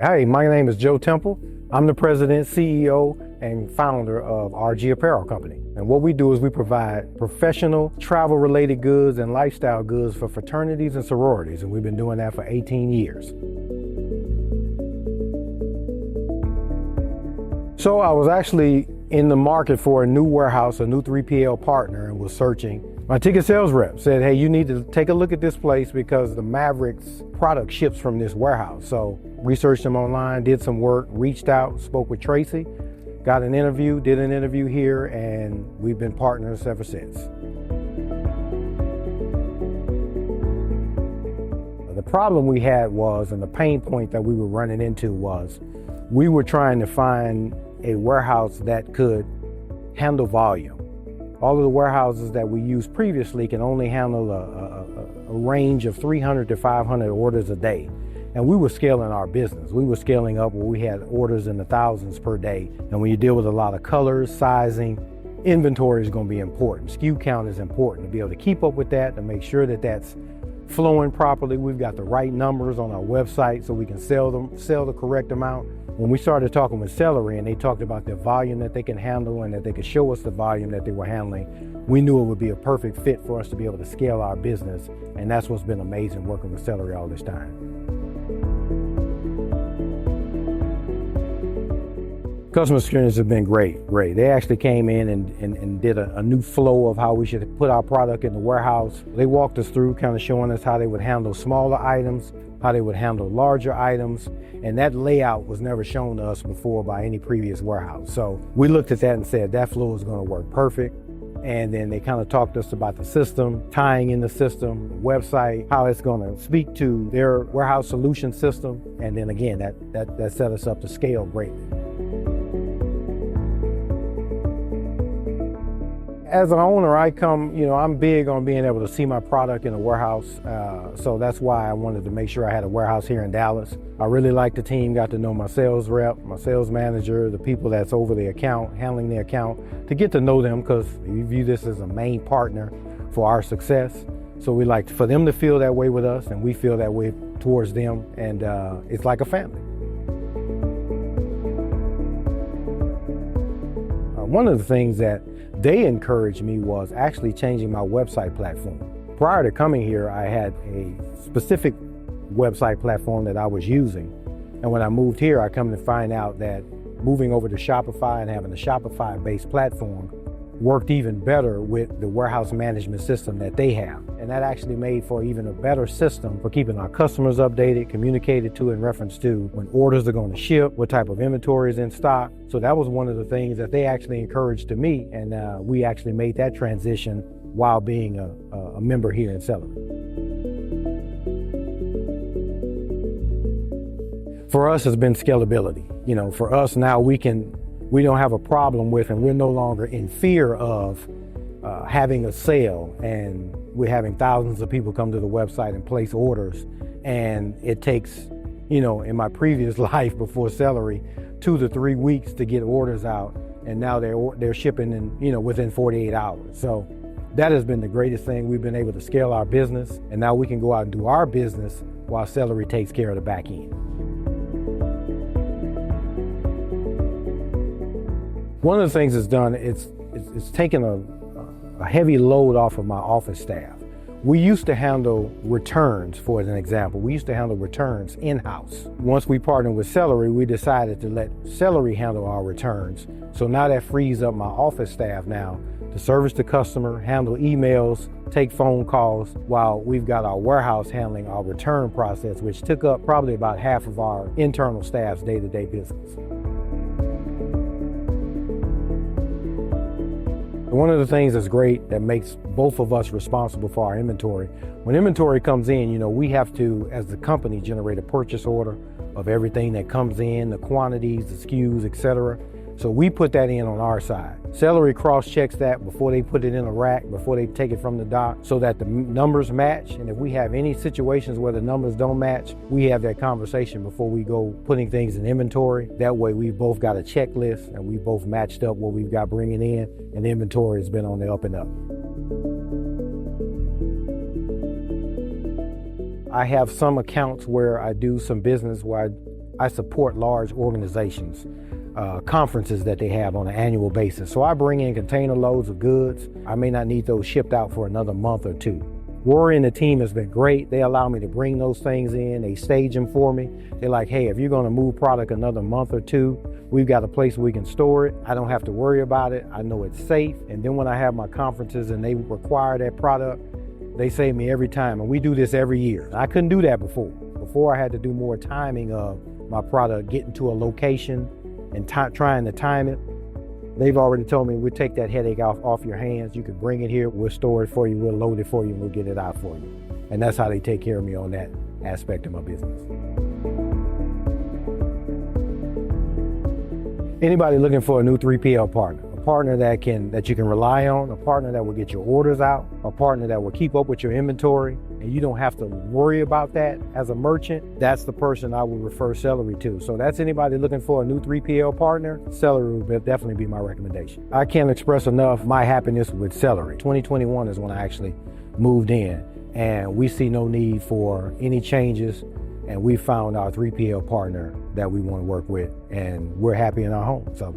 Hi, my name is Joe Temple. I'm the president, CEO, and founder of RG Apparel Company. And what we do is we provide professional, travel-related goods and lifestyle goods for fraternities and sororities, and we've been doing that for 18 years. So I was actually in the market for a new warehouse, a new 3PL partner, and was searching. My ticket sales rep said, hey, you need to take a look at this place because the Mavericks product ships from this warehouse. So researched them online, did some work, reached out, spoke with Tracy, got an interview, did an interview here, and we've been partners ever since. The problem we had was, and the pain point that we were running into was, we were trying to find a warehouse that could handle volume. All of the warehouses that we used previously can only handle a range of 300 to 500 orders a day. And we were scaling our business. We were scaling up where we had orders in the thousands per day. And when you deal with a lot of colors, sizing, inventory is going to be important. SKU count is important to be able to keep up with that, to make sure that that's flowing properly. We've got the right numbers on our website so we can sell the correct amount. When we started talking with Selery and they talked about the volume that they can handle and that they could show us the volume that they were handling, we knew it would be a perfect fit for us to be able to scale our business. And that's what's been amazing working with Selery all this time. Customer experience has been great. They actually came in and did a new flow of how we should put our product in the warehouse. They walked us through, kind of showing us how they would handle smaller items, how they would handle larger items, and that layout was never shown to us before by any previous warehouse. So we looked at that and said that flow is going to work perfect. And then they kind of talked to us about the system, tying in the system, website, how it's going to speak to their warehouse solution system. And then again, that set us up to scale greatly. As an owner, I'm big on being able to see my product in a warehouse. So that's why I wanted to make sure I had a warehouse here in Dallas. I really liked the team, got to know my sales rep, my sales manager, the people that's over the account, handling the account, to get to know them because we view this as a main partner for our success. So we like for them to feel that way with us and we feel that way towards them. And it's like a family. One of the things that they encouraged me was actually changing my website platform. Prior to coming here, I had a specific website platform that I was using. And when I moved here, I come to find out that moving over to Shopify and having a Shopify-based platform worked even better with the warehouse management system that they have. And that actually made for even a better system for keeping our customers updated, communicated to in reference to when orders are going to ship, what type of inventory is in stock. So that was one of the things that they actually encouraged to me. And we actually made that transition while being a member here in Selery. For us, it's been scalability. For us now, we don't have a problem with, and we're no longer in fear of having a sale and we're having thousands of people come to the website and place orders. And it takes, in my previous life before Selery, 2 to 3 weeks to get orders out. And now they're shipping in, within 48 hours. So that has been the greatest thing. We've been able to scale our business and now we can go out and do our business while Selery takes care of the back end. One of the things it's done, it's taken a heavy load off of my office staff. We used to handle returns, for an example. We used to handle returns in-house. Once we partnered with Selery, we decided to let Selery handle our returns. So now that frees up my office staff now to service the customer, handle emails, take phone calls, while we've got our warehouse handling our return process, which took up probably about half of our internal staff's day-to-day business. One of the things that's great that makes both of us responsible for our inventory, when inventory comes in, we have to, as the company, generate a purchase order of everything that comes in, the quantities, the SKUs, etc. So we put that in on our side. Selery cross-checks that before they put it in a rack, before they take it from the dock, so that the numbers match. And if we have any situations where the numbers don't match, we have that conversation before we go putting things in inventory. That way we've both got a checklist and we both matched up what we've got bringing in, and inventory has been on the up and up. I have some accounts where I do some business where I I support large organizations, conferences that they have on an annual basis. So I bring in container loads of goods. I may not need those shipped out for another month or two. Rory and the team has been great. They allow me to bring those things in. They stage them for me. They're like, hey, if you're gonna move product another month or two, we've got a place where we can store it. I don't have to worry about it. I know it's safe. And then when I have my conferences and they require that product, they save me every time. And we do this every year. I couldn't do that before. Before I had to do more timing of my product getting to a location and trying to time it. They've already told me we'll take that headache off your hands. You can bring it here, we'll store it for you, we'll load it for you, and we'll get it out for you. And that's how they take care of me on that aspect of my business. Anybody looking for a new 3PL partner, a partner that you can rely on, a partner that will get your orders out, a partner that will keep up with your inventory, and you don't have to worry about that as a merchant, that's the person I would refer Selery to. So that's anybody looking for a new 3PL partner, Selery would definitely be my recommendation. I can't express enough my happiness with Selery. 2021 is when I actually moved in, and we see no need for any changes, and we found our 3PL partner that we want to work with, and we're happy in our home. So